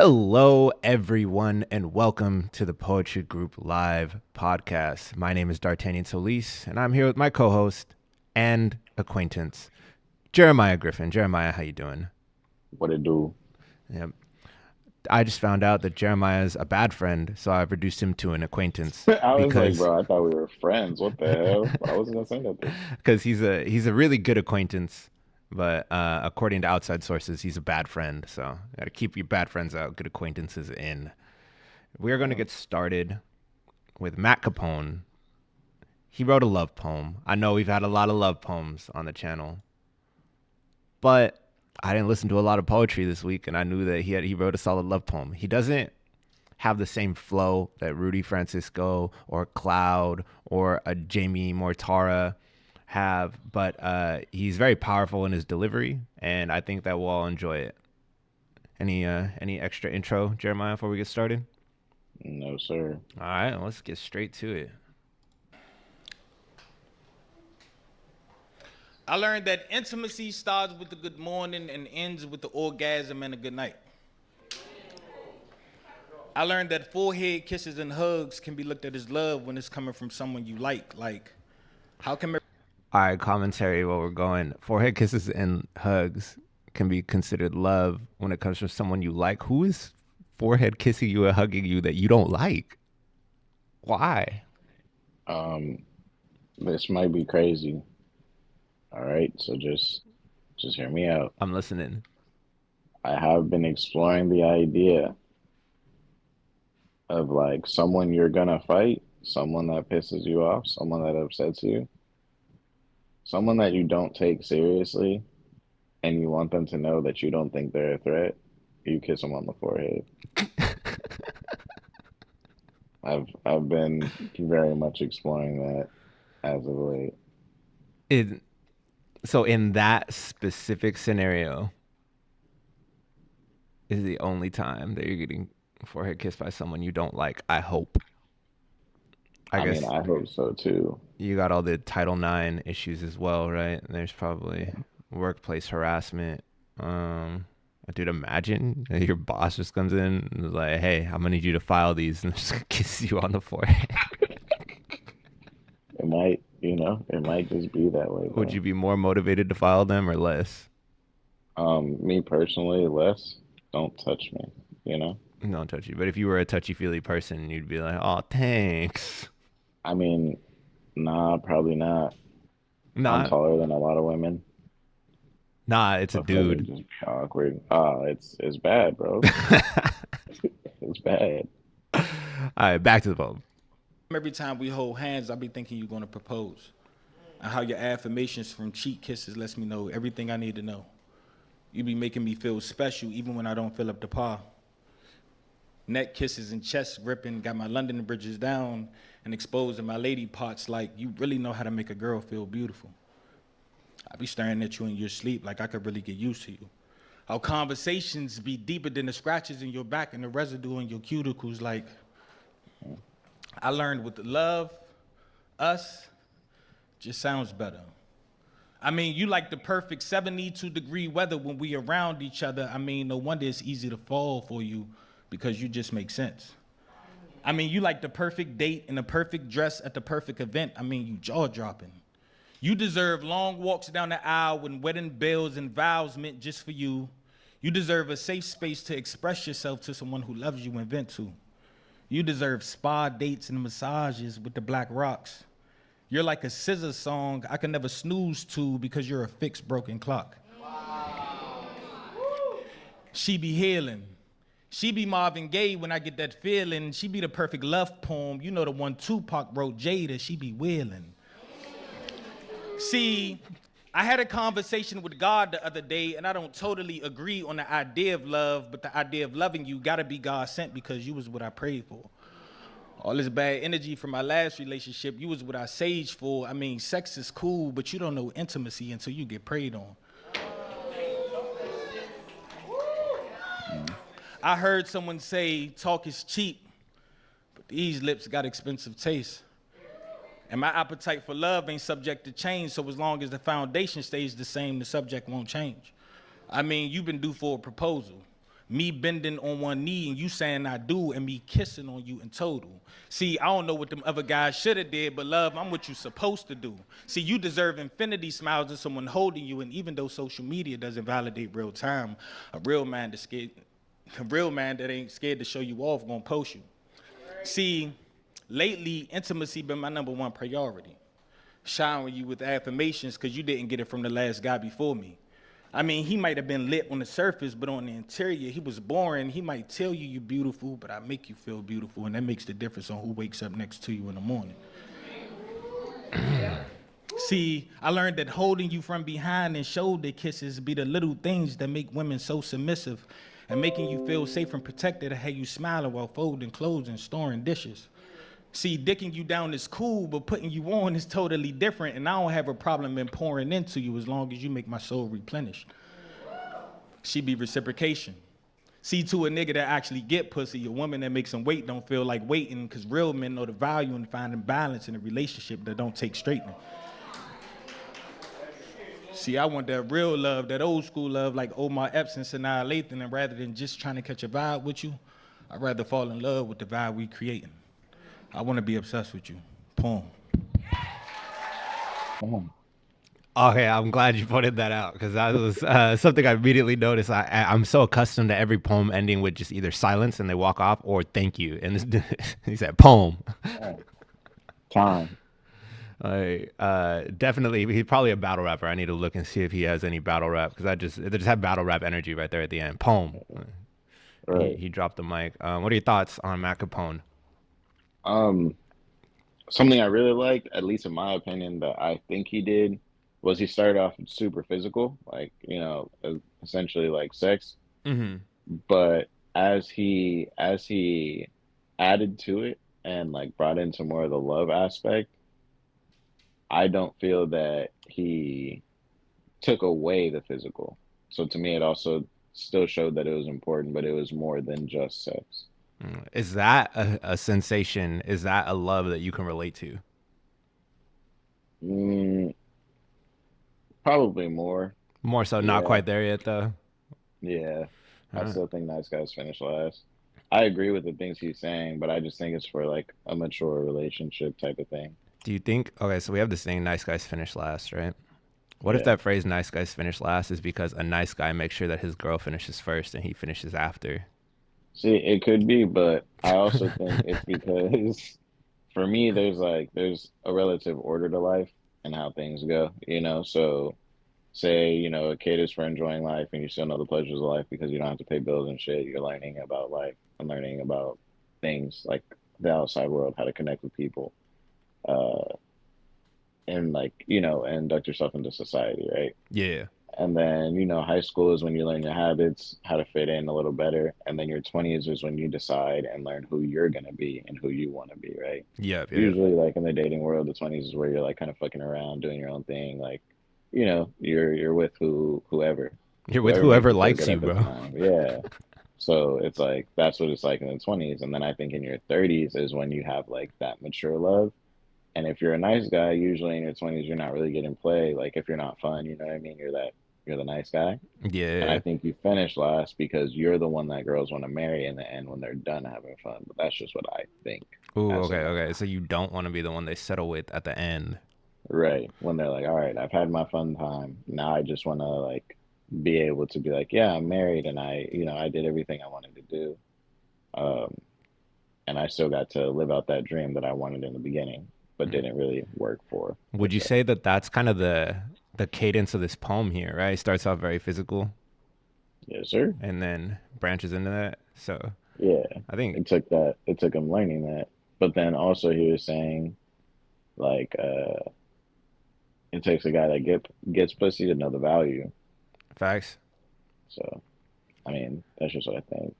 Hello, everyone, and welcome to the Poetry Group Live podcast. My name is D'Artagnan Solis, and I'm here with my co-host and acquaintance, Jeremiah Griffin. Jeremiah, how you doing? What it do? Yep. I just found out that Jeremiah's a bad friend, so I've reduced him to an acquaintance I was like, because bro, I thought we were friends. What the hell? I wasn't gonna say nothing. he's a really good acquaintance, but according to outside sources, he's a bad friend. So gotta keep your bad friends out, good acquaintances in. We are going to get started with Matt Capone. He wrote a love poem. I know we've had a lot of love poems on the channel, but I didn't listen to a lot of poetry this week, and I knew that he wrote a solid love poem. He doesn't have the same flow that Rudy Francisco or Cloud or a Jamie Mortara have, but he's very powerful in his delivery, and I think that we'll all enjoy it. Any extra intro, Jeremiah, before we get started? No, sir. All right, let's get straight to it. I learned that intimacy starts with a good morning and ends with the orgasm and a good night. I learned that forehead kisses and hugs can be looked at as love when it's coming from someone you like. Like, how can... All right, commentary while we're going. Forehead kisses and hugs can be considered love when it comes from someone you like. Who is forehead kissing you and hugging you that you don't like? Why? This might be crazy. All right, so just hear me out. I'm listening. I have been exploring the idea of like someone you're gonna fight, someone that pisses you off, someone that upsets you, someone that you don't take seriously, and you want them to know that you don't think they're a threat. You kiss them on the forehead. I've been very much exploring that as of late. So in that specific scenario is the only time that you're getting forehead kissed by someone you don't like. I hope. I guess mean, I hope so too. you got all the Title IX issues as well, right? There's probably workplace harassment. Dude, imagine your boss just comes in and is like, "Hey, I'm gonna need you to file these," and just kisses you on the forehead. It might just be that way, Would bro. you be more motivated to file them or less? Me personally, less. Don't touch me. You know. Don't touch you. But if you were a touchy feely person, you'd be like, "Oh, thanks." I mean, nah, probably not. I'm Not, taller than a lot of women. nah. It's a So I feel like it'd dude. just be awkward. It's bad, bro. It's bad. All right, back to the poem. Every time we hold hands, I be thinking you're going to propose. And how your affirmations from cheek kisses lets me know everything I need to know. You be making me feel special even when I don't feel up to par. Neck kisses and chest gripping, got my London bridges down and exposing my lady parts like you really know how to make a girl feel beautiful. I be staring at you in your sleep like I could really get used to you. Our conversations be deeper than the scratches in your back and the residue in your cuticles. Like, I learned with the love, us, just sounds better. I mean, you like the perfect 72-degree weather when we around each other. I mean, no wonder it's easy to fall for you because you just make sense. I mean, you like the perfect date and the perfect dress at the perfect event. I mean, you jaw-dropping. You deserve long walks down the aisle when wedding bells and vows meant just for you. You deserve a safe space to express yourself to someone who loves you and vent to. You deserve spa dates and massages with the black rocks. You're like a scissor song I can never snooze to because you're a fixed broken clock. Wow. She be healing. She be Marvin Gaye when I get that feeling. She be the perfect love poem. You know the one Tupac wrote, Jada, she be wailing. See, I had a conversation with God the other day, and I don't totally agree on the idea of love, but the idea of loving you gotta be God sent because you was what I prayed for. All this bad energy from my last relationship, you was what I saged for. I mean, sex is cool, but you don't know intimacy until you get prayed on. I heard someone say talk is cheap, but these lips got expensive taste. And my appetite for love ain't subject to change, so as long as the foundation stays the same, the subject won't change. I mean, you've been due for a proposal. Me bending on one knee and you saying I do, and me kissing on you in total. See, I don't know what them other guys should have did, but love, I'm what you supposed to do. See, you deserve infinity smiles and someone holding you, and even though social media doesn't validate real time, a real man that ain't scared to show you off gonna post you. See, lately, intimacy been my number one priority. Showering you with affirmations because you didn't get it from the last guy before me. I mean, he might have been lit on the surface, but on the interior, he was boring. He might tell you you're beautiful, but I make you feel beautiful, and that makes the difference on who wakes up next to you in the morning. See, I learned that holding you from behind and shoulder kisses be the little things that make women so submissive, and making you feel safe and protected, and have you smiling while folding clothes and storing dishes. See, dicking you down is cool, but putting you on is totally different, and I don't have a problem in pouring into you as long as you make my soul replenish. She be reciprocation. See, to a nigga that actually get pussy, a woman that makes him wait don't feel like waiting, because real men know the value in finding balance in a relationship that don't take straightening. See, I want that real love, that old school love like Omar Epps and Sanaa Lathan, and rather than just trying to catch a vibe with you, I'd rather fall in love with the vibe we creating. I want to be obsessed with you. Poem. Okay, I'm glad you pointed that out because that was something I immediately noticed. I'm so accustomed to every poem ending with just either silence and they walk off or thank you. And this, he said poem. Time. Definitely, he's probably a battle rapper. I need to look and see if he has any battle rap because they just have battle rap energy right there at the end. Poem. Right. He dropped the mic. What are your thoughts on Mac Capone? Something I really liked, at least in my opinion, that I think he did was he started off super physical, like, essentially like sex. Mm-hmm. But as he added to it and like brought into more of the love aspect, I don't feel that he took away the physical. So to me, it also still showed that it was important, but it was more than just sex. Is that a sensation? Is that a love that you can relate to? Mm, probably more. More so, not Yeah, quite there yet, though. yeah. All I right. still think Nice Guys finish last. I agree with the things he's saying, but I just think it's for like a mature relationship type of thing. Do you think? Okay, so we have this thing: nice guys finish last, right? What if Yeah. that phrase "nice guys finish last" is because a nice guy makes sure that his girl finishes first and he finishes after? See, it could be, but I also think it's because for me, there's a relative order to life and how things go. So say, a kid is for enjoying life and you still know the pleasures of life because you don't have to pay bills and shit. You're learning about life and learning about things like the outside world, how to connect with people, uh, and like, and induct yourself into society, right? Yeah. And then, high school is when you learn your habits, how to fit in a little better. And then your 20s is when you decide and learn who you're going to be and who you want to be, right? Yep. Yep. Usually, like in the dating world, the 20s is where you're like kind of fucking around, doing your own thing. Like, you're with whoever, You're with whoever makes whoever you feel likes good you, at the bro. time. Yeah. So it's like that's what it's like in the 20s. And then I think in your 30s is when you have like that mature love. And if you're a nice guy, usually in your 20s, you're not really getting play. Like if you're not fun, you know what I mean? You're the nice guy. And I Yeah. think you finish last because you're the one that girls want to marry in the end when they're done having fun. But that's just what I think Ooh. as Okay. of Okay. now. So you don't want to be the one they settle with at the end. Right. When they're like, all right, I've had my fun time. Now I just want to like be able to be like, yeah, I'm married and I did everything I wanted to do. Um, and I still got to live out that dream that I wanted in the beginning, but didn't really work for per Would you se. say that that's kind of the cadence of this poem here, right? It starts off very physical Yes, sir. and then branches into that. So Yeah. I think It took him learning that. But then also he was saying like it takes a guy that gets pussy to know the value. facts. So I mean, that's just what I think.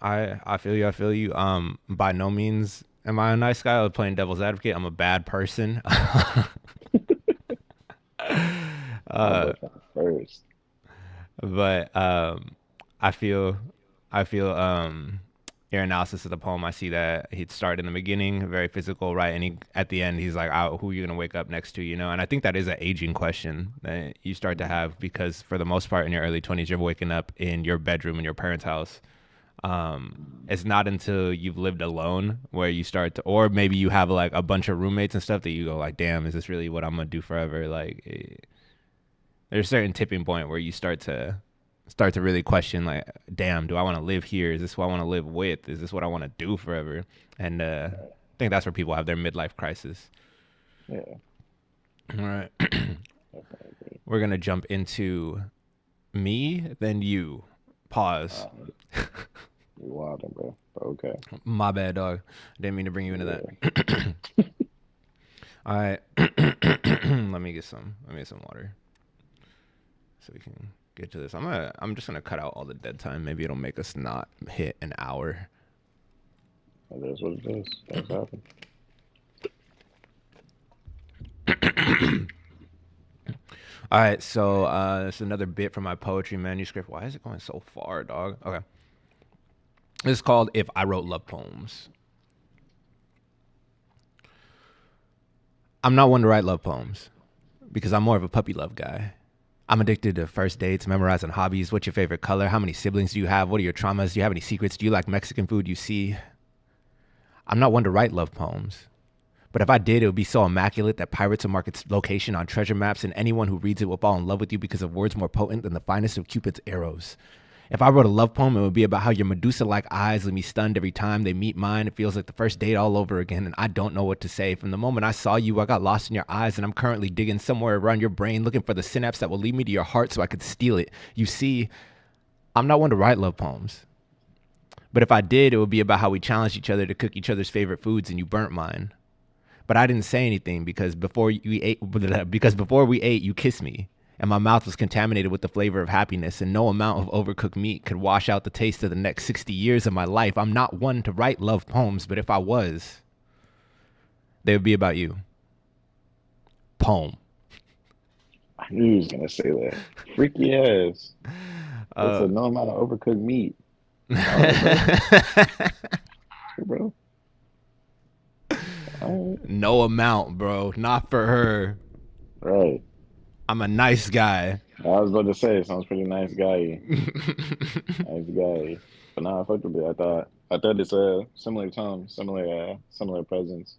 I feel you. I feel you. By no means am I a nice guy. I was playing devil's advocate. I'm a bad person. My uh, boyfriend first. but I feel, I feel your analysis of the poem, I see that he'd start in the beginning, very physical, right? And at the end, he's like, oh, who are you going to wake up next to, you know? And I think that is an aging question that you start to have because for the most part in your early 20s, you're waking up in your bedroom in your parents' house. It's not until you've lived alone where you start to, or maybe you have like a bunch of roommates and stuff that you go like, damn, is this really what I'm going to do forever? Like, there's a certain tipping point where you start to really question like, damn, do I want to live here? Is this what I want to live with? Is this what I want to do forever? And I think that's where people have their midlife crisis. Yeah. All right. We're going to jump into me, then you. Pause. You're wilding, bro. But okay. My bad, dog. Didn't mean to bring you into that. All right. Let me get some water so we can get to this. I'm just gonna cut out all the dead time. Maybe it'll make us not hit an hour. That is what it is. That's happened. All right, so it's another bit from my poetry manuscript. Why is it going so far, dog? Okay. This is called If I Wrote Love Poems. I'm not one to write love poems because I'm more of a puppy love guy. I'm addicted to first dates, memorizing hobbies. What's your favorite color? How many siblings do you have? What are your traumas? Do you have any secrets? Do you like Mexican food you see? I'm not one to write love poems. But if I did, it would be so immaculate that pirates will mark its location on treasure maps and anyone who reads it will fall in love with you because of words more potent than the finest of Cupid's arrows. If I wrote a love poem, it would be about how your Medusa-like eyes leave me stunned every time they meet mine. It feels like the first date all over again, and I don't know what to say. From the moment I saw you, I got lost in your eyes, and I'm currently digging somewhere around your brain, looking for the synapse that will lead me to your heart so I could steal it. You see, I'm not one to write love poems. But if I did, it would be about how we challenged each other to cook each other's favorite foods, and you burnt mine. But I didn't say anything because before we ate, you kissed me. And my mouth was contaminated with the flavor of happiness, and no amount of overcooked meat could wash out the taste of the next 60 years of my life. I'm not one to write love poems, but if I was, they would be about you. Poem. I knew he was going to say that. Freaky ass. That's a no amount of overcooked meat. Bro. No amount, bro. Not for her. Right. I'm a nice guy. I was about to say, sounds pretty nice guy. Nice guy. But nah, I fucked with it. I thought it's a similar tone, similar presence.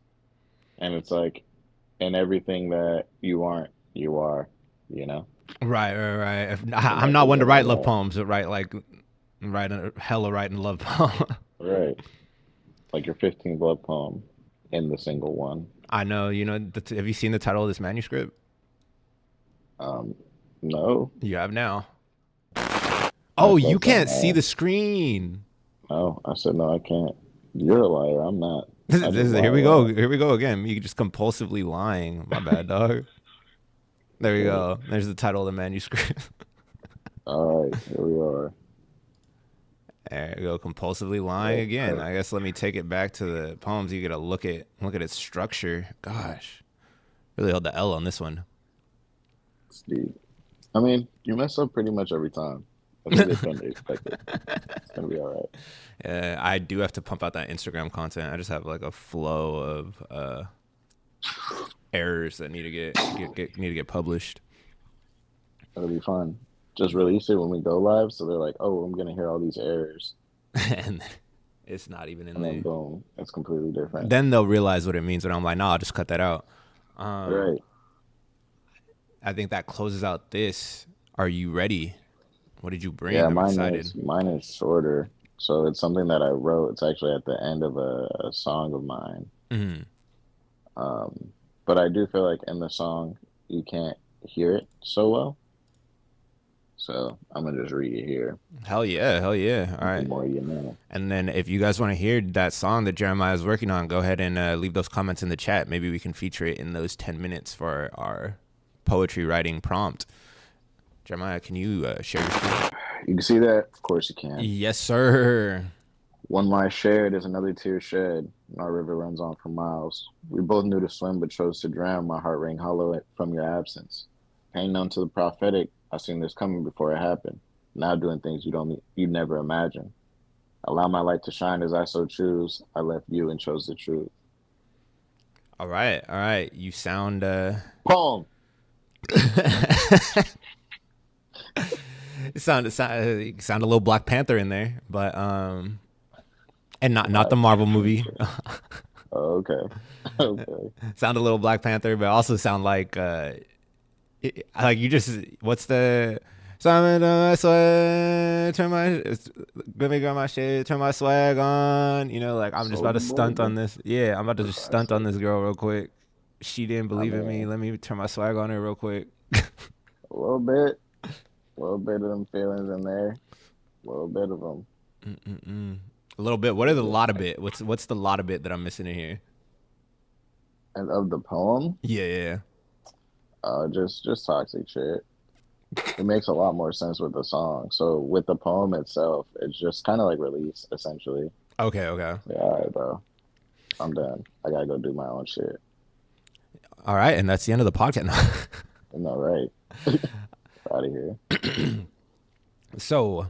And it's like in everything that you aren't, you are, you know? Right. I'm not one to write love poems, but write hella writing love poems. Right. Like your 15th love poem in the single one. I know. You know, have you seen the title of this manuscript? No. You have now. Oh, you can't see the screen. No, I said no, I can't. You're a liar. I'm not. Here we go. Here we go again. You just compulsively lying. My bad, dog. There we go. There's the title of the manuscript. All right, here we are. There you go, compulsively lying again. I guess let me take it back to the poems. You get to look at its structure. Gosh, really hold the L on this one. Steve, I mean, you mess up pretty much every time. That's what they expect it. It's gonna be all right. Yeah, I do have to pump out that Instagram content. I just have like a flow of errors that need to get published. It'll be fun. Just release it when we go live, so they're like, "Oh, I'm gonna hear all these errors," and it's not even in and there. then boom, it's completely different. Then they'll realize what it means, and I'm like, "Nah, I'll just cut that out." Right. I think that closes out this. Are you ready? What did you bring? Yeah, I'm mine excited. is shorter, so it's something that I wrote. It's actually at the end of a song of mine. Mm-hmm. But I do feel like in the song you can't hear it so well. So I'm gonna just read it here. Hell yeah. All right. More you know. And then if you guys want to hear that song that Jeremiah is working on, go ahead and leave those comments in the chat. Maybe we can feature it in those 10 minutes for our poetry writing prompt. Jeremiah, can you share your screen? You can see that? Of course you can. Yes, sir. One life shared is another tear shed. Our river runs on for miles. We both knew to swim but chose to drown. My heart rang hollow from your absence. Pain known to the prophetic, I seen this coming before it happened. Now doing things you never imagined. Allow my light to shine as I so choose. I left you and chose the truth. All right, all right. You sound Poem. sound a little Black Panther in there, but and not the Black Marvel movie. Panther. Okay. Okay. Sound a little Black Panther, but also sound like you just what's the Simon my swag, turn my let me grab my shit, turn my swag on. You know, like I'm just about to Soldier Boy, stunt on man. this. Yeah, I'm about to The just stunt on classic. this girl real quick. She didn't I believe in me. mean, Let me turn my swag on her real quick. a little bit. A little bit of them feelings in there. A little bit of them. A little bit. What are It's the just lot of like, bit? What's the lot of bit that I'm missing in here? and of the poem, Yeah, yeah. just toxic shit. It makes a lot more sense with the song. So with the poem itself, it's just kind of like release, essentially. Okay, okay. Yeah, all right, bro. I'm done. I gotta go do my own shit. All right, and that's the end of the podcast. You know, right? Out of here. So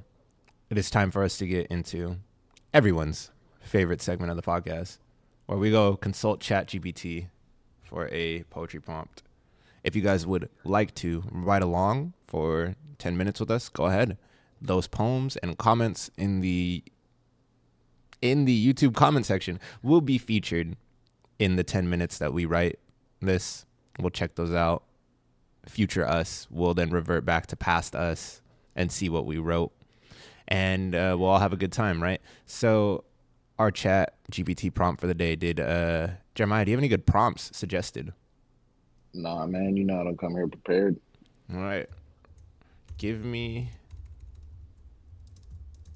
it is time for us to get into everyone's favorite segment of the podcast, where we go consult ChatGPT for a poetry prompt. If you guys would like to ride along for 10 minutes with us, go ahead. Those poems and comments in the YouTube comment section will be featured in the 10 minutes that we write this. We'll check those out. Future us will then revert back to past us and see what we wrote. And we'll all have a good time, right? So our chat GPT prompt for the day did, Jeremiah, do you have any good prompts suggested? Nah, man, you know I don't come here prepared. All right. Give me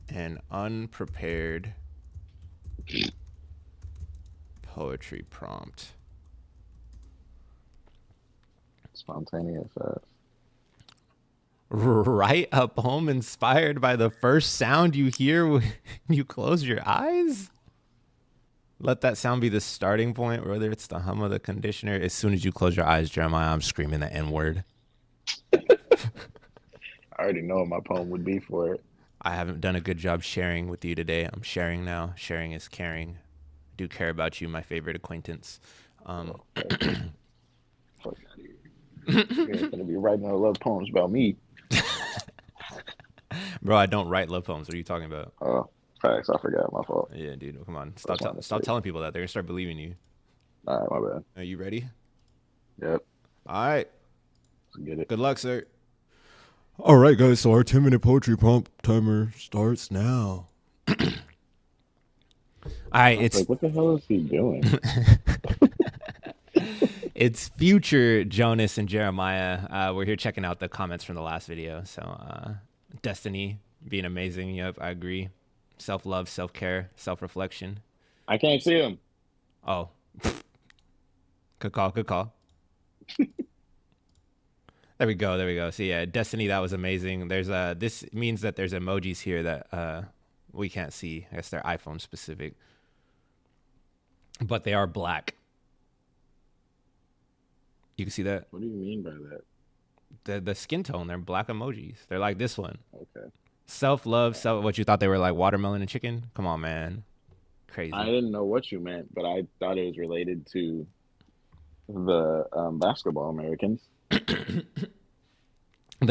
an unprepared poetry prompt. Spontaneous ass. Write a poem inspired by the first sound you hear when you close your eyes? Let that sound be the starting point, whether it's the hum of the conditioner. As soon as you close your eyes, Jeremiah, I'm screaming the N-word. I already know what my poem would be for it. I haven't done a good job sharing with you today. I'm sharing now. Sharing is caring. I do care about you, my favorite acquaintance. Oh, fuck out of here. You ain't gonna be writing no love poems about me. Bro, I don't write love poems. What are you talking about? Oh, facts. I forgot. My fault. Yeah, dude. Come on. That's my Stop mistake. telling people that. They're going to start believing you. All right, my bad. Are you ready? Yep. All right. Let's get it. Good luck, sir. All right, guys. So our 10-minute poetry prompt timer starts now. All right. I was like, what the hell is he doing? It's future Jonas and Jeremiah. We're here checking out the comments from the last video. So Destiny being amazing. Yep, I agree. Self-love, self-care, self-reflection. I can't see him. Oh. Good call. Good call. There we go. There we go. So yeah, Destiny, that was amazing. There's this means that there's emojis here that we can't see. I guess they're iPhone specific. But they are black. You can see that? What do you mean by that? The skin tone, they're black emojis. They're like this one. Okay. Self-love, what you thought they were like watermelon and chicken? Come on, man. Crazy. I didn't know what you meant, but I thought it was related to the basketball Americans. The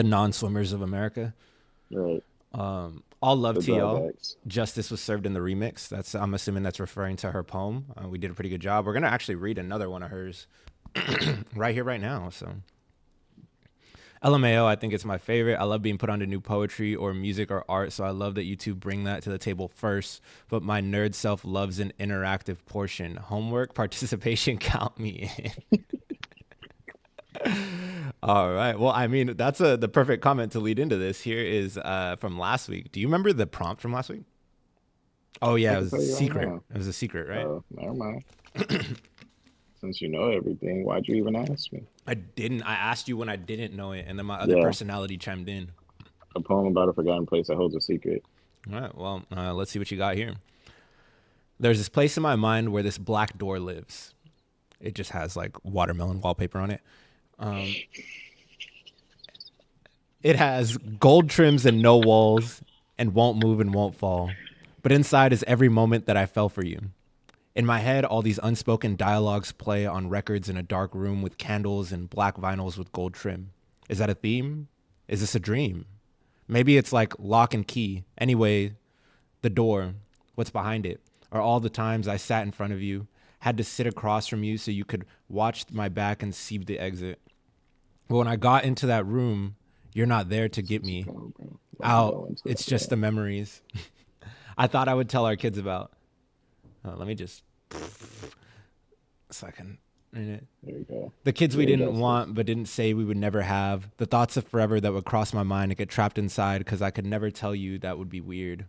non-swimmers of America. Right. All love The to y'all. drawbacks. Justice Was served in the remix. I'm assuming that's referring to her poem. We did a pretty good job. We're gonna actually read another one of hers right here, right now. So, LMAO, I think it's my favorite. I love being put onto new poetry or music or art. So I love that you two bring that to the table first. But my nerd self loves an interactive portion. Homework, participation, count me in. All right. Well, I mean, that's the perfect comment to lead into this. Here is from last week. Do you remember the prompt from last week? Oh yeah, I it can was tell a you right secret. now. It was a secret, right? Oh, never mind. Since you know everything, why'd you even ask me? I didn't. I asked you when I didn't know it, and then my other Yeah. personality chimed in. A poem about a forgotten place that holds a secret. All right. Well, let's see what you got here. There's this place in my mind where this black door lives. It just has like watermelon wallpaper on it. It has gold trims and no walls, and won't move and won't fall. But inside is every moment that I fell for you. In my head, all these unspoken dialogues play on records in a dark room with candles and black vinyls with gold trim. Is that a theme? Is this a dream? Maybe it's like lock and key. Anyway, the door, what's behind it, are all the times I sat in front of you, had to sit across from you so you could watch my back and see the exit. But when I got into that room, you're not there to get me out. It's just the memories I thought I would tell our kids about. Let me just so I can read it. There you go. The kids we didn't justice. want but didn't say we would never have. The thoughts of forever that would cross my mind and get trapped inside because I could never tell you that would be weird.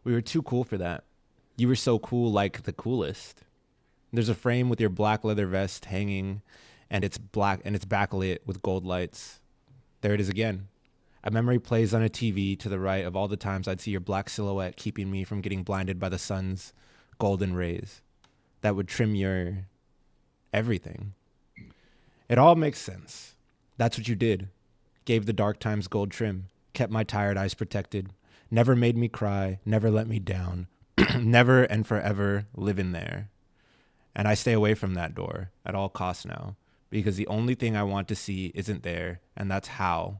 We were too cool for that. You were so cool, like the coolest. There's a frame with your black leather vest hanging, and it's black and it's backlit with gold lights. There it is again. A memory plays on a TV to the right of all the times I'd see your black silhouette keeping me from getting blinded by the sun's golden rays that would trim your everything. It all makes sense. That's what you did. Gave the dark times gold trim, kept my tired eyes protected, never made me cry, never let me down, never and forever live in there. And I stay away from that door at all costs now because the only thing I want to see isn't there, and that's how.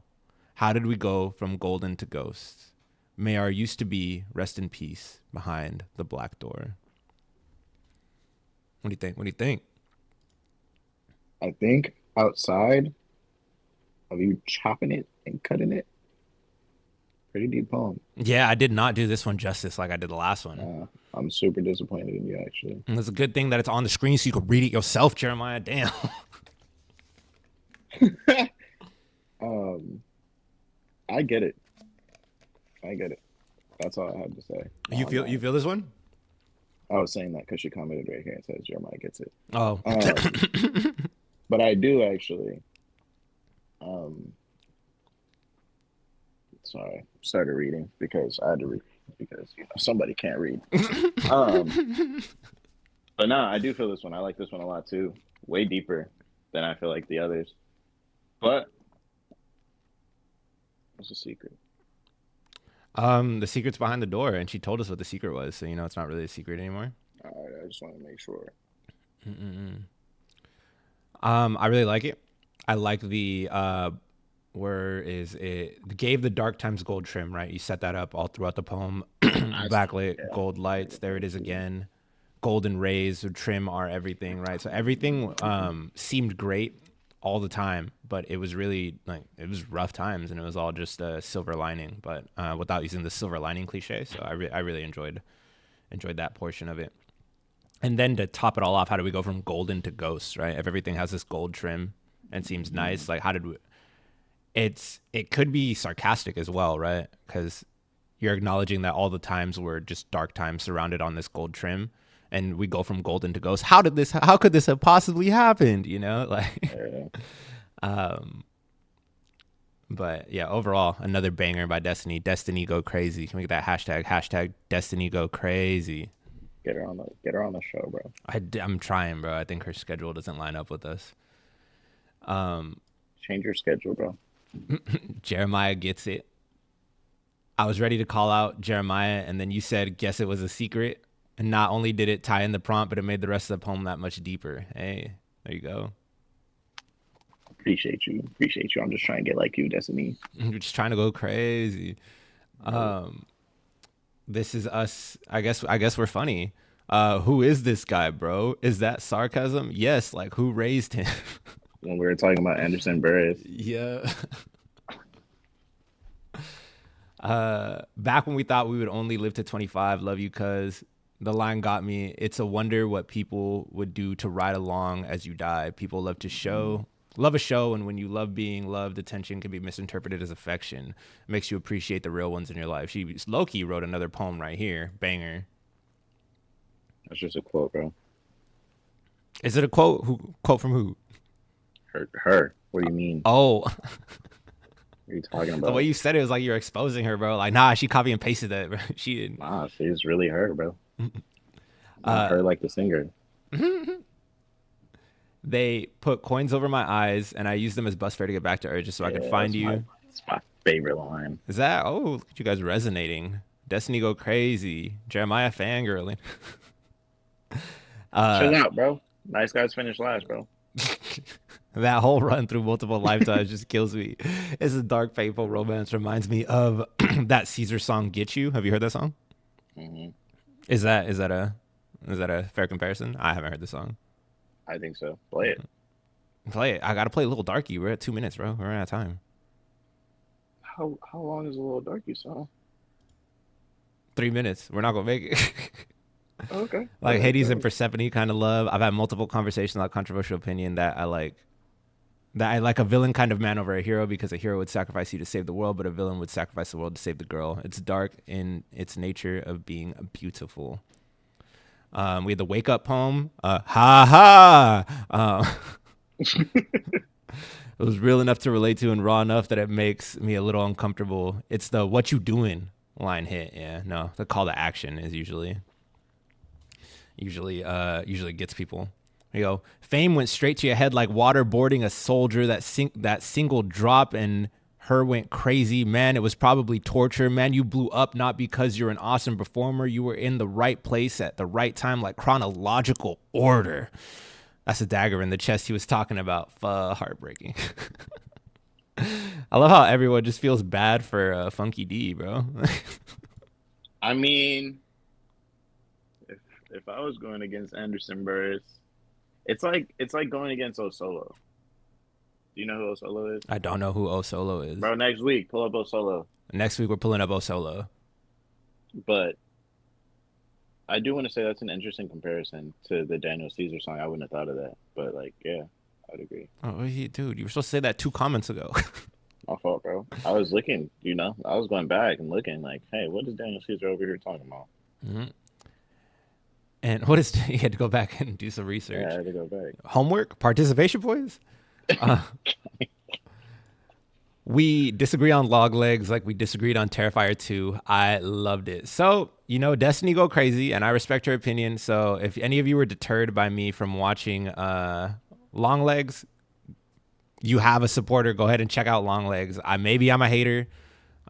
How did we go from golden to ghosts? May our used to be rest in peace behind the black door. What do you think? What do you think? I think outside of you chopping it and cutting it, pretty deep poem. Yeah, I did not do this one justice like I did the last one. I'm super disappointed in you, actually. And it's a good thing that it's on the screen so you can read it yourself, Jeremiah. Damn. I get it. I get it. That's all I had to say. You feel this one? I was saying that because she commented right here and says Jeremiah gets it. Oh. But I do actually. Sorry, started reading because I had to read because somebody can't read. But no, I do feel this one. I like this one a lot too. Way deeper than I feel like the others. But what's the secret? The secret's behind the door, and she told us what the secret was, so it's not really a secret anymore. All right, I just want to make sure. I really like it. I like the where is it? Gave the dark times gold trim, right? You set that up all throughout the poem. Backlit, gold lights. There it is again. Golden rays or trim are everything, right? So everything seemed great all the time, but it was really it was rough times, and it was all just a silver lining, but without using the silver lining cliche. So I really enjoyed that portion of it. And then to top it all off, how do we go from golden to ghosts, right? If everything has this gold trim and seems nice, like how did we? It could be sarcastic as well, right? Because you're acknowledging that all the times were just dark times surrounded on this gold trim. And we go from golden to ghost. How could this have possibly happened? But yeah, overall, another banger by Destiny. Destiny go crazy. Can we get that hashtag Destiny go crazy? Get her on the show, bro. I'm trying, bro. I think her schedule doesn't line up with us. Change your schedule, bro. Jeremiah gets it. I was ready to call out Jeremiah, and then you said, guess it was a secret. And not only did it tie in the prompt, but it made the rest of the poem that much deeper. Hey, there you go. Appreciate you. I'm just trying to get like you, Destiny. You're just trying to go crazy. This is us. I guess we're funny. Who is this guy, bro? Is that sarcasm? Yes. Like, who raised him? When we were talking about Anderson Burris. Yeah. Back when we thought we would only live to 25, love you, cuz. The line got me. It's a wonder what people would do to ride along as you die. People love a show, and when you love being loved, attention can be misinterpreted as affection. It makes you appreciate the real ones in your life. She low-key wrote another poem right here. Banger. That's just a quote, bro. Is it a quote? Quote from who? Her. What do you mean? Oh. What are you talking about? The way you said it was like you're exposing her, bro. Like, nah, she copy and pasted that, bro. She didn't. Nah, she's really her, bro. Not her like the singer. They put coins over my eyes, and I used them as bus fare to get back to her just so I could find you. It's my favorite line. Is that? Oh, look at you guys resonating. Destiny go crazy. Jeremiah fangirling. Chill out, bro. Nice guys finish last, bro. That whole run through multiple lifetimes just kills me. It's a dark, faithful romance. Reminds me of that Caesar song "Get You." Have you heard that song? Mm-hmm. Is that a fair comparison? I haven't heard the song. I think so. Play it. Play it. I gotta play a little darky. We're at 2 minutes, bro. We're out of time. How long is a little darky song? 3 minutes. We're not gonna make it. Okay. Like All Hades right, and Persephone kind of love. I've had multiple conversations on controversial opinion that I like. That I like a villain kind of man over a hero because a hero would sacrifice you to save the world, but a villain would sacrifice the world to save the girl. It's dark in its nature of being beautiful. We had the wake up poem. Ha ha. It was real enough to relate to and raw enough that it makes me a little uncomfortable. It's the "what you doing" line hit. Yeah, no, the call to action is usually gets people. You go. Fame went straight to your head like waterboarding a soldier. That single drop and her went crazy. Man, it was probably torture. Man, you blew up not because you're an awesome performer. You were in the right place at the right time, like chronological order. That's a dagger in the chest he was talking about. Heartbreaking. I love how everyone just feels bad for Funky D, bro. I mean, if I was going against Anderson Burris, it's like going against Osolo. Do you know who Osolo is? I don't know who Osolo is. Bro, next week, pull up Osolo. Next week, we're pulling up Osolo. But I do want to say that's an interesting comparison to the Daniel Caesar song. I wouldn't have thought of that. But, like, yeah, I'd agree. Oh, dude, you were supposed to say that 2 comments ago. My fault, bro. I was looking, I was going back and looking like, hey, what is Daniel Caesar over here talking about? Mm-hmm. And what is, you had to go back and do some research. Yeah, I had to go back. Homework? Participation points? We disagree on log legs like we disagreed on Terrifier 2. I loved it. So, Destiny go crazy, and I respect your opinion. So if any of you were deterred by me from watching Long Legs, you have a supporter. Go ahead and check out Long Legs. Maybe I'm a hater.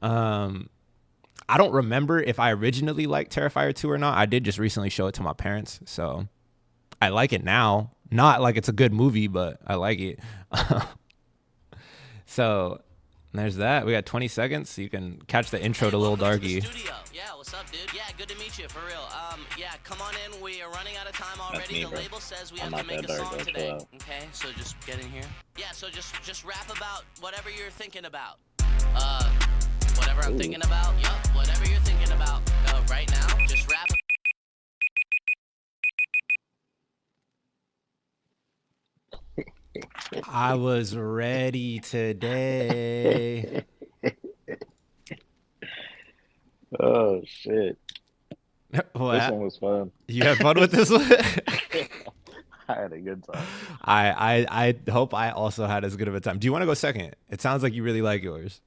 I don't remember if I originally liked Terrifier 2 or not. I did just recently show it to my parents, so I like it now. Not like it's a good movie, but I like it. So there's that. We got 20 seconds, so you can catch the intro to Lil Darky. Yeah, what's up, dude? Yeah, good to meet you, for real. Yeah, come on in. We are running out of time already. Me, the label says we have to make a song today. Okay, so just get in here. Yeah, so just rap about whatever you're thinking about. Whatever I'm thinking about. Yup, whatever you're thinking about. Right now, just rap. I was ready today. Oh, shit. What? This one was fun. You had fun with this one? I had a good time. I hope I also had as good of a time. Do you want to go second? It sounds like you really like yours.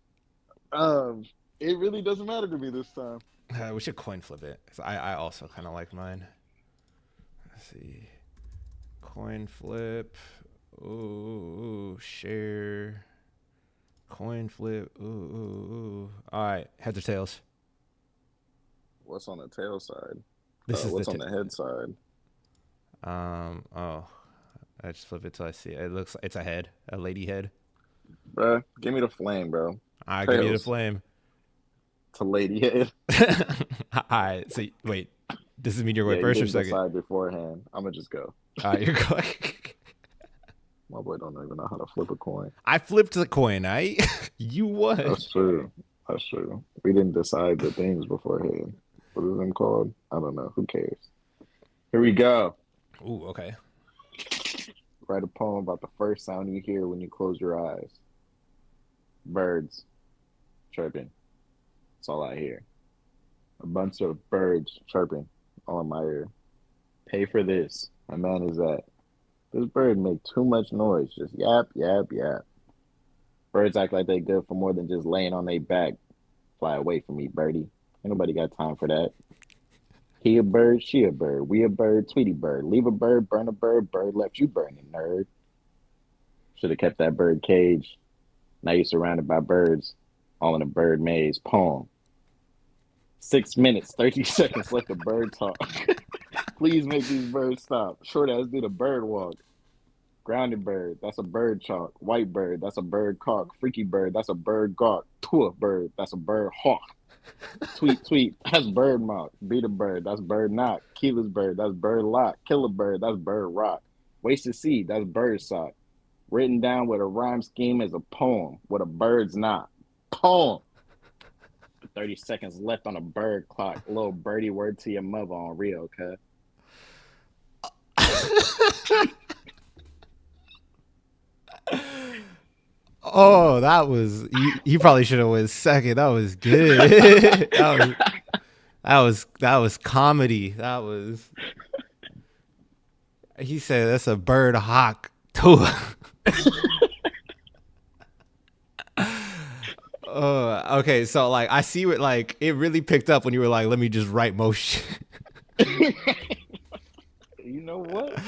It really doesn't matter to me this time. We should coin flip it. 'Cause I also kind of like mine. Let's see. Coin flip. Ooh, share. Coin flip. Ooh. All right, heads or tails? What's on the tail side? What's on the head side? Oh, I just flip it till I see it. It's a head, a lady head. Bruh, give me the flame, bro. I give you the flame. It's a lady head. All right, so wait, does it mean you're going Yeah, first you or second? decide beforehand. I'm gonna just go. All right, you're going. My boy don't even know how to flip a coin. I flipped the coin. You won. That's true. We didn't decide the things beforehand. What is them called? I don't know. Who cares? Here we go. Ooh, okay. Write a poem about the first sound you hear when you close your eyes. Birds chirping. That's all I hear. A bunch of birds chirping all in my ear. Pay for this. My man is that. This bird make too much noise. Just yap, yap, yap. Birds act like they good for more than just laying on their back. Fly away from me, birdie. Ain't nobody got time for that. He a bird, she a bird. We a bird, Tweety bird. Leave a bird, burn a bird. Bird left you burning, nerd. Should have kept that bird cage. Now you're surrounded by birds, all in a bird maze. Poem. 6 minutes, 30 seconds. Let the bird talk. Please make these birds stop. Short ass do the bird walk. Grounded bird, that's a bird chalk. White bird, that's a bird cock. Freaky bird, that's a bird gawk. Tua bird, that's a bird hawk. Tweet, tweet, that's bird mock. Beat a bird, that's bird knock. Keyless bird, that's bird lock. Killer bird, that's bird rock. Wasted seed, that's bird sock. Written down with a rhyme scheme as a poem with a bird's knot. Poem. 30 seconds left on a bird clock. Little birdie word to your mother on Rio, cuz. Oh, that was you probably should have went second. That was good. that was comedy. That was. He said that's a bird hawk too. Okay, so like I see what like it really picked up when you were like, let me just write motion. You know what?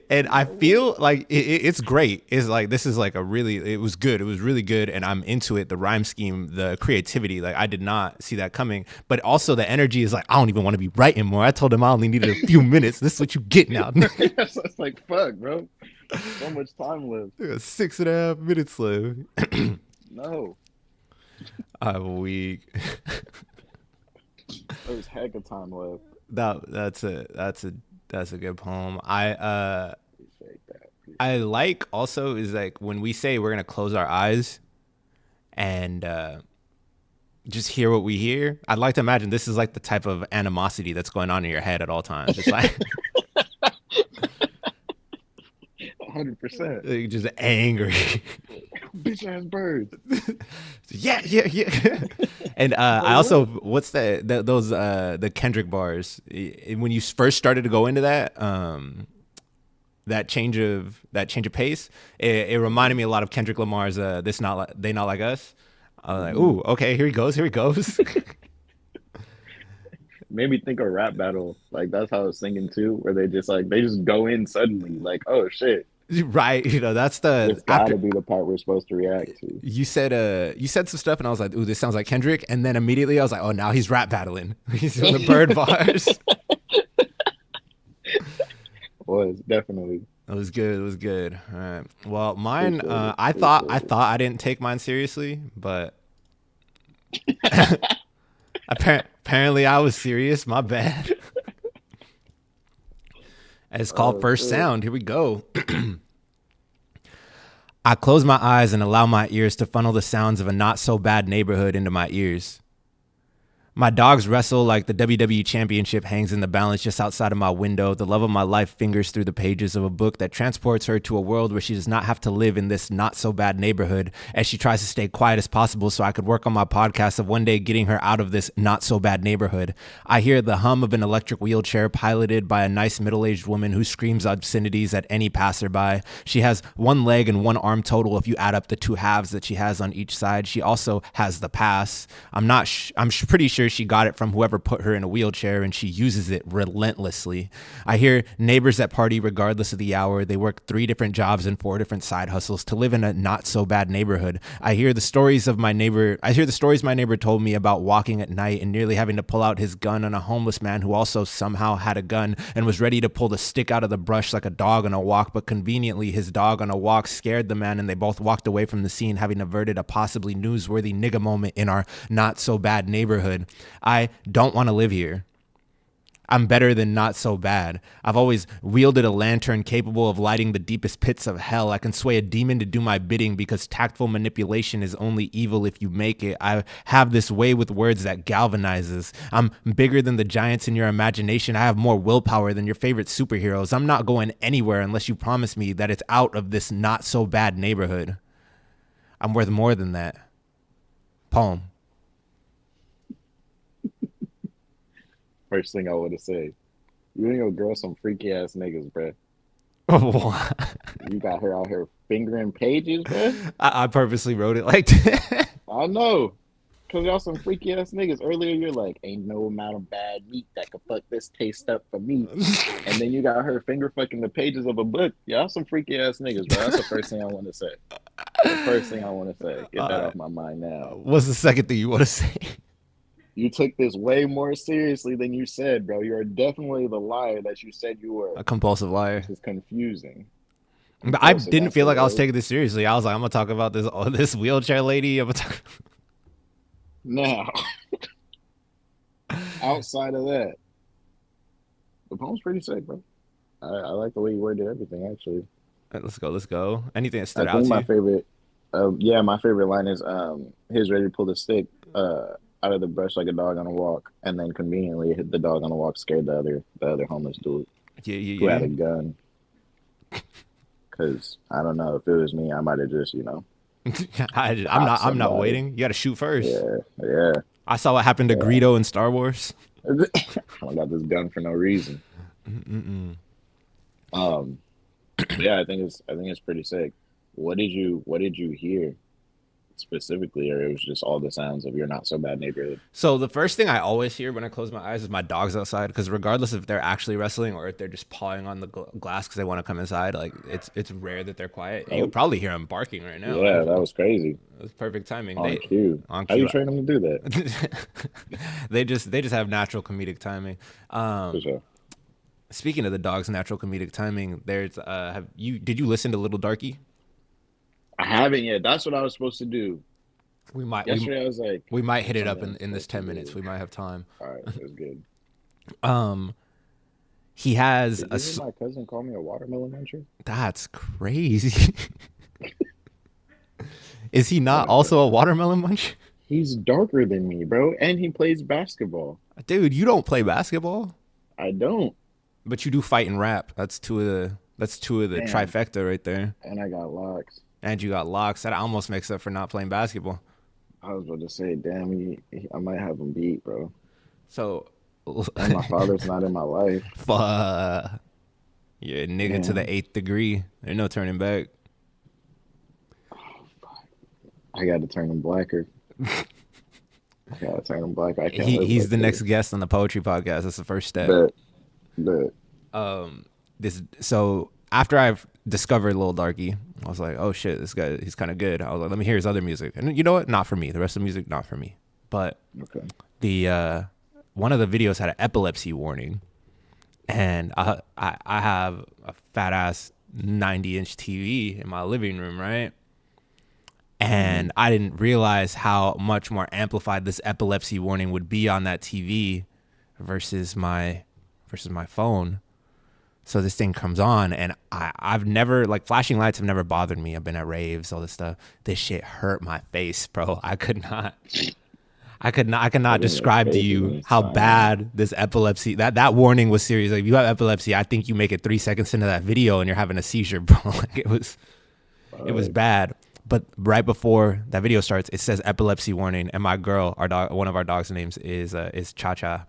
And I feel like it's great. It's like this is like it was good. It was really good, and I'm into it. The rhyme scheme, the creativity, like I did not see that coming. But also the energy is like I don't even want to be writing more. I told him I only needed a few minutes. This is what you get now. So it's like fuck, bro. So much time left. 6.5 minutes left. No. I'm weak. There's heck of time left. That's a good poem. I like also is like when we say we're gonna close our eyes and just hear what we hear. I'd like to imagine this is like the type of animosity that's going on in your head at all times. It's like 100%. Just angry. Bitch ass birds. Yeah. And I also what's those the Kendrick bars when you first started to go into that that change of pace, it reminded me a lot of Kendrick Lamar's They Not Like Us. I was like, ooh, okay, here he goes. Made me think of rap battle. Like that's how I was thinking too, where they just go in suddenly, like, oh shit. Right, that's it's gotta be the part we're supposed to react to. You said some stuff and I was like, ooh, this sounds like Kendrick, and then immediately I was like, oh, now he's rap battling. He's doing the bird bars. Definitely. It was good. All right. Well, mine, I thought I didn't take mine seriously, but apparently I was serious. My bad. It's called First Sound. Here we go. I close my eyes and allow my ears to funnel the sounds of a not so bad neighborhood into my ears. My dogs wrestle like the WWE Championship hangs in the balance just outside of my window. The love of my life fingers through the pages of a book that transports her to a world where she does not have to live in this not so bad neighborhood as she tries to stay quiet as possible so I could work on my podcast of one day getting her out of this not so bad neighborhood. I hear the hum of an electric wheelchair piloted by a nice middle-aged woman who screams obscenities at any passerby. She has one leg and one arm total if you add up the two halves that she has on each side. She also has the pass. I'm pretty sure she got it from whoever put her in a wheelchair, and she uses it relentlessly. I hear neighbors at party regardless of the hour. They work 3 different jobs and 4 different side hustles to live in a not so bad neighborhood. I hear the stories my neighbor told me about walking at night and nearly having to pull out his gun on a homeless man who also somehow had a gun and was ready to pull the stick out of the brush like a dog on a walk, but conveniently his dog on a walk scared the man and they both walked away from the scene, having averted a possibly newsworthy nigga moment in our not so bad neighborhood. I don't want to live here. I'm better than not so bad. I've always wielded a lantern capable of lighting the deepest pits of hell. I can sway a demon to do my bidding because tactful manipulation is only evil if you make it. I have this way with words that galvanizes. I'm bigger than the giants in your imagination. I have more willpower than your favorite superheroes. I'm not going anywhere unless you promise me that it's out of this not so bad neighborhood. I'm worth more than that. Poem. First thing I want to say, you and your girl some freaky ass niggas, bruh. You got her out here fingering pages, bruh. I purposely wrote it like that. I know, cause y'all some freaky ass niggas. Earlier you're like, ain't no amount of bad meat that could fuck this taste up for me, and then you got her finger fucking the pages of a book. Y'all some freaky ass niggas, bro. That's the first thing I want to say. Get that off my mind now. What's the second thing you want to say? You took this way more seriously than you said, bro. You are definitely the liar that you said you were. A compulsive liar. This is confusing. But I Compulsive, didn't that's feel the like I was word. taking this seriously. I was like, I'm gonna talk about this wheelchair lady. I'm gonna talk. Now, outside of that, the poem's pretty sick, bro. I like the way you worded everything, actually. Right, let's go. Anything that I stood out think to my you? favorite, my favorite line is, "He's ready to pull the stick out of the brush like a dog on a walk," and then conveniently hit the dog on the walk, scared the other homeless dude Yeah, who had yeah, a gun. Because I don't know if it was me, I might have just yeah. I'm popped not. I'm not somebody. waiting. You got to shoot first. Yeah, yeah, I saw what happened to yeah. Greedo in Star Wars. I got this gun for no reason. Um, yeah, I think it's pretty sick. What did you hear specifically, or it was just all the sounds of your not so bad neighborhood? So the first thing I always hear when I close my eyes is my dogs outside, because regardless if they're actually wrestling or if they're just pawing on the glass because they want to come inside, like it's rare that they're quiet. You could Oh, probably hear them barking right now. yeah, that Actually, was crazy. it was perfect timing. On They cue. on How you cue. train them to do that? They just have natural comedic timing. For sure. Speaking of the dog's natural comedic timing, there's did you listen to Little Darky? I haven't yet. That's what I was supposed to do. We might we Yesterday I was like, we might hit "What's it up something in, I'm in this supposed to 10 minutes. do?" We might have time. All right, that's good. He has Did you hear my cousin call me a watermelon muncher? that's crazy. Is he Oh not my god. also a watermelon munch? He's darker than me, bro, and he plays basketball. Dude, you don't play basketball, I don't. but you do fight and rap. That's two of the Damn. trifecta right there. And I got locks. And you got locks. That almost makes up for not playing basketball. I was about to say, damn, I might have him beat, bro. So, And my father's not in my life. fuck. You're a nigga to the Damn. 8th degree. There's no turning back. I got to turn him blacker. I got to turn him blacker. I can't live He's like the next this. guest on the poetry podcast. That's the first step. But So after I've discovered Lil Darky, I was like, oh shit, this guy, he's kind of good. I was like, let me hear his other music. And you know what? Not for me. The rest of the music, not for me. But okay. the one of the videos had an epilepsy warning, and I have a fat ass 90-inch TV in my living room, right? And I didn't realize how much more amplified this epilepsy warning would be on that TV versus my phone. So this thing comes on, and I've never, like, flashing lights have never bothered me. I've been at raves, all this stuff. This shit hurt my face, bro. I could not Putting your describe to face you in how silence. bad this epilepsy, that warning was serious. Like, if you have epilepsy, I think you make it 3 seconds into that video and you're having a seizure, bro. Like, it was bad. But right before that video starts, it says epilepsy warning, and my girl, our dog, one of our dog's names is Cha Cha,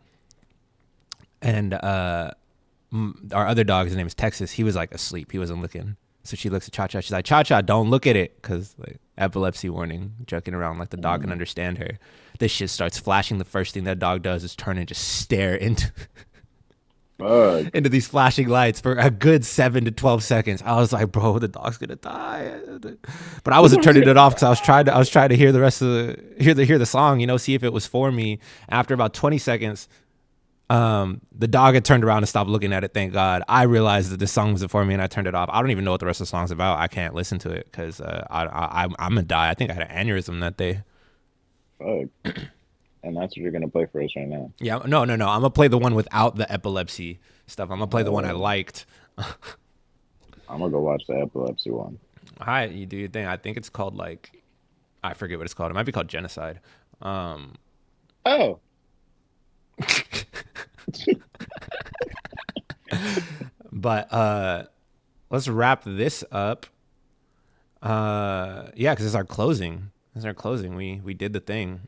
and our other dog, his name is Texas. He was like asleep. He wasn't looking. So she looks at Cha Cha. She's like, Cha Cha, don't look at it, because like epilepsy warning, joking around like the dog can understand her. This shit starts flashing. The first thing that dog does is turn and just stare into these flashing lights for a good 7 to 12 seconds. I was like, bro, the dog's gonna die. But I wasn't turning it off because I was trying to hear the rest of hear the song, see if it was for me. After about 20 seconds, the dog had turned around and stopped looking at it. Thank God. I realized that this song wasn't for me, and I turned it off. I don't even know what the rest of the song's about. I can't listen to it because I'm gonna die. I think I had an aneurysm that day. Fuck. And that's what you're gonna play for us right now. Yeah, no. I'm gonna play the one without the epilepsy stuff. I'm gonna play the one I liked. I'm gonna go watch the epilepsy one. All right, you do your thing. I think it's called, like, I forget what it's called. It might be called Genocide. Oh. But let's wrap this up. Yeah, because it's our closing. We did the thing.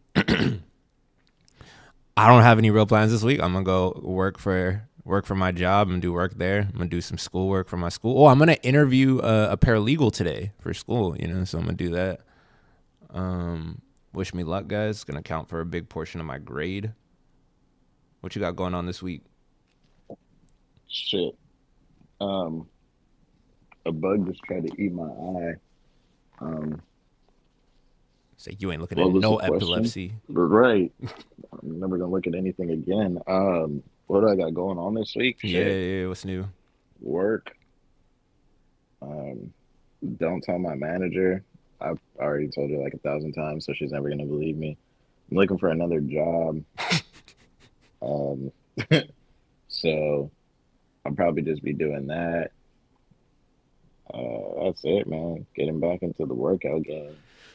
I don't have any real plans this week. I'm gonna go work for my job and do work there. I'm gonna do some school work for my school. Oh, I'm gonna interview a paralegal today for school. So I'm gonna do that. Wish me luck, guys. It's gonna count for a big portion of my grade. What you got going on this week? Shit. A bug just tried to eat my eye. It's like you ain't looking at What was the no question? epilepsy. Right. I'm never gonna look at anything again. What do I got going on this week? Shit. Yeah. What's new? Work. Um, don't tell my manager. I've already told her like 1,000 times, so she's never gonna believe me. I'm looking for another job. Um, so I'll probably just be doing that. That's it, man. Getting back into the workout game.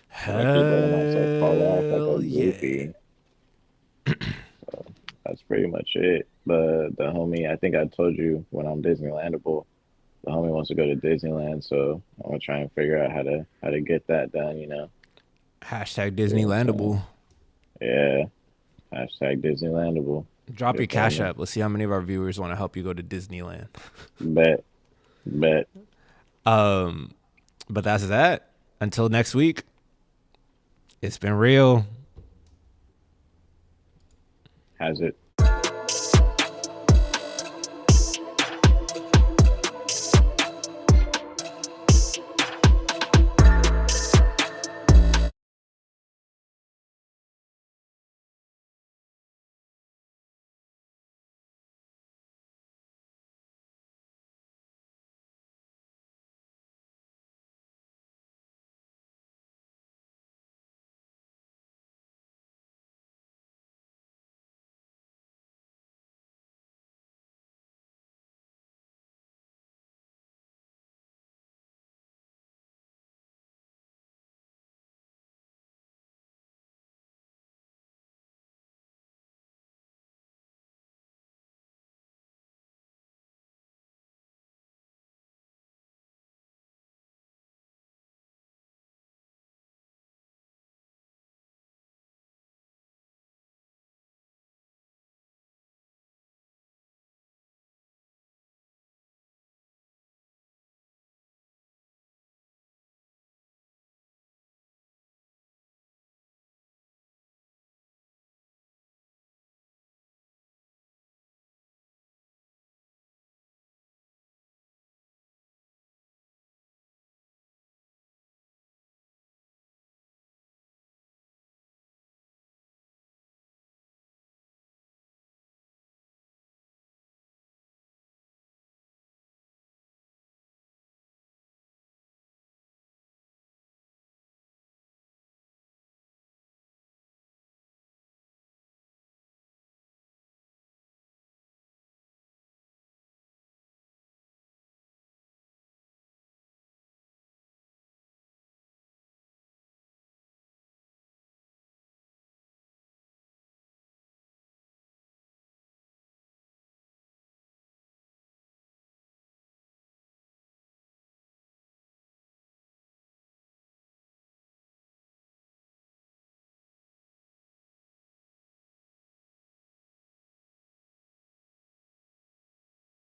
I keep letting myself fall off like a Hell yeah. goofy. That's pretty much it. But the homie, I think I told you when I'm Disneylandable, the homie wants to go to Disneyland, so I'm gonna try and figure out how to get that done. Hashtag See what I'm saying? Disneylandable. Yeah. Hashtag Disneylandable. Drop You your feel cash me? app. Let's see how many of our viewers want to help you go to Disneyland. Bet. Bet. But that's that. Until next week. It's been real. Has it?